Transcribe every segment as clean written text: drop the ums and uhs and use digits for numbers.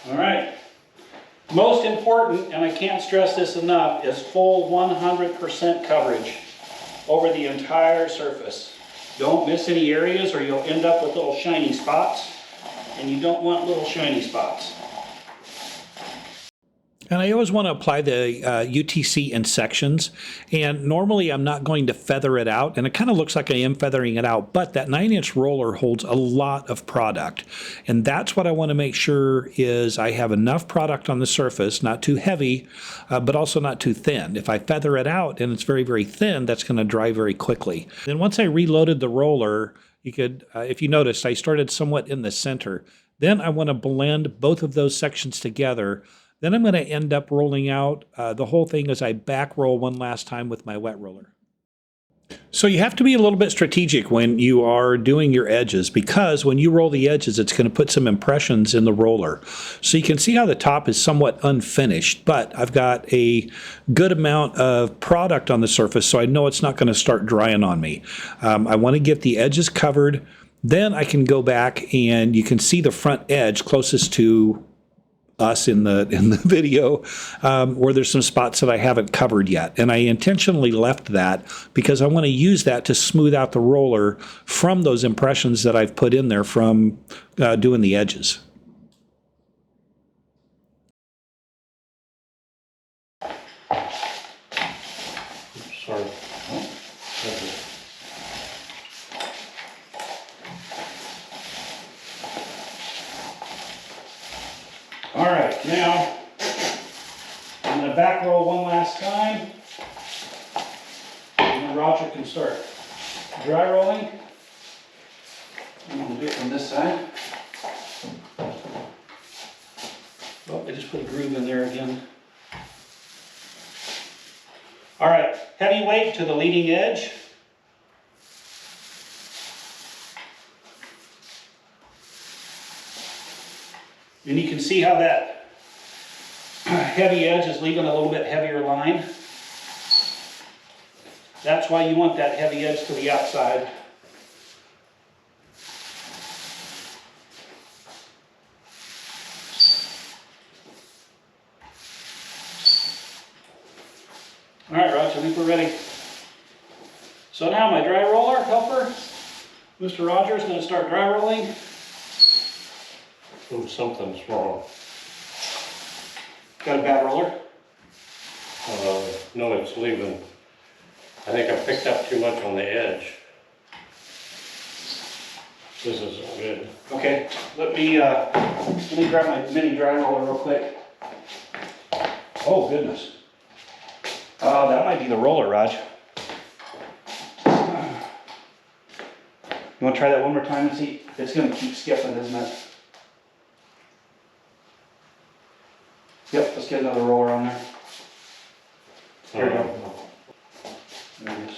All right. Most important, and I can't stress this enough, is full 100% coverage over the entire surface. Don't miss any areas or you'll end up with little shiny spots, and you don't want little shiny spots. And I always want to apply the UTC in sections, and normally I'm not going to feather it out, and it kind of looks like I am feathering it out, but that 9-inch roller holds a lot of product, and that's what I want to make sure is I have enough product on the surface, not too heavy, but also not too thin. If I feather it out and it's very, very thin, that's going to dry very quickly. Then once I reloaded the roller, you could, if you noticed, I started somewhat in the center. Then I want to blend both of those sections together. Then I'm going to end up rolling out the whole thing as I back roll one last time with my wet roller. So you have to be a little bit strategic when you are doing your edges, because when you roll the edges, it's going to put some impressions in the roller. So you can see how the top is somewhat unfinished, but I've got a good amount of product on the surface, so I know it's not going to start drying on me. I want to get the edges covered. Then I can go back and you can see the front edge closest to us in the video, where there's some spots that I haven't covered yet. And I intentionally left that because I want to use that to smooth out the roller from those impressions that I've put in there from doing the edges. Sorry. All right, now I'm going to back roll one last time, and then Roger can start dry rolling. I'm going to do it from this side. Oh, I just put a groove in there again. All right, heavy weight to the leading edge. And you can see how that heavy edge is leaving a little bit heavier line. That's why you want that heavy edge to the outside. All right, Raj, I think we're ready. So now my dry roller helper, Mr. Roger, is going to start dry rolling. Oh, something's wrong. Got a bad roller? No, it's leaving. I think I picked up too much on the edge. This isn't good. Okay, let me grab my mini dry roller real quick. Oh goodness. That might be the roller, Raj. You want to try that one more time and see? It's going to keep skipping, isn't it? Yep, let's get another roller on there. There we go. There it is.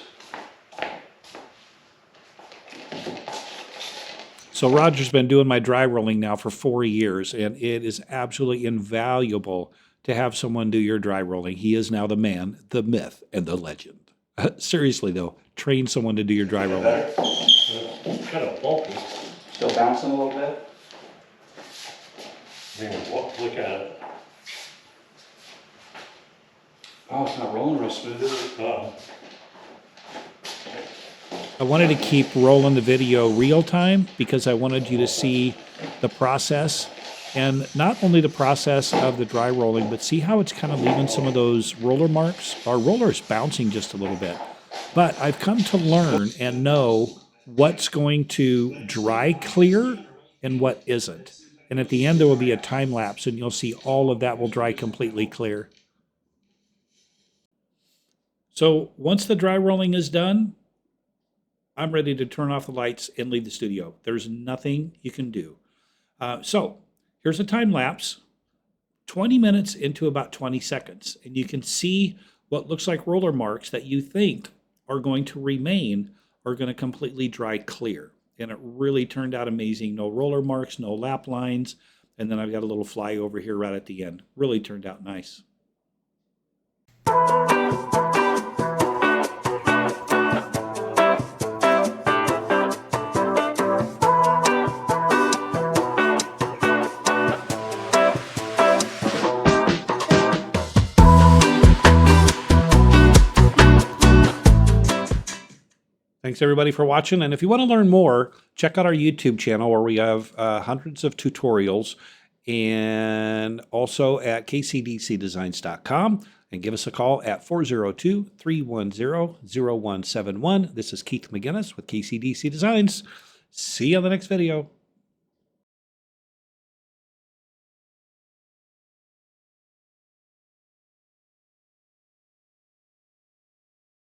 So Roger's been doing my dry rolling now for 4 years, and it is absolutely invaluable to have someone do your dry rolling. He is now the man, the myth, and the legend. Seriously though, train someone to do your dry rolling. It's kind of bulky. Still bouncing a little bit. I mean, look at it. Oh, it's not rolling real smooth, is it? I wanted to keep rolling the video real time because I wanted you to see the process, and not only the process of the dry rolling, but see how it's kind of leaving some of those roller marks. Our roller is bouncing just a little bit, but I've come to learn and know what's going to dry clear and what isn't. And at the end, there will be a time lapse, and you'll see all of that will dry completely clear. So once the dry rolling is done, I'm ready to turn off the lights and leave the studio. There's nothing you can do. So here's a time lapse, 20 minutes into about 20 seconds. And you can see what looks like roller marks that you think are going to remain are going to completely dry clear. And it really turned out amazing. No roller marks, no lap lines. And then I've got a little fly over here right at the end. Really turned out nice. Thanks everybody for watching. And if you want to learn more, check out our YouTube channel where we have hundreds of tutorials, and also at kcdcdesigns.com, and give us a call at 402-310-0171. This is Keith McGinnis with KCDC Designs. See you on the next video.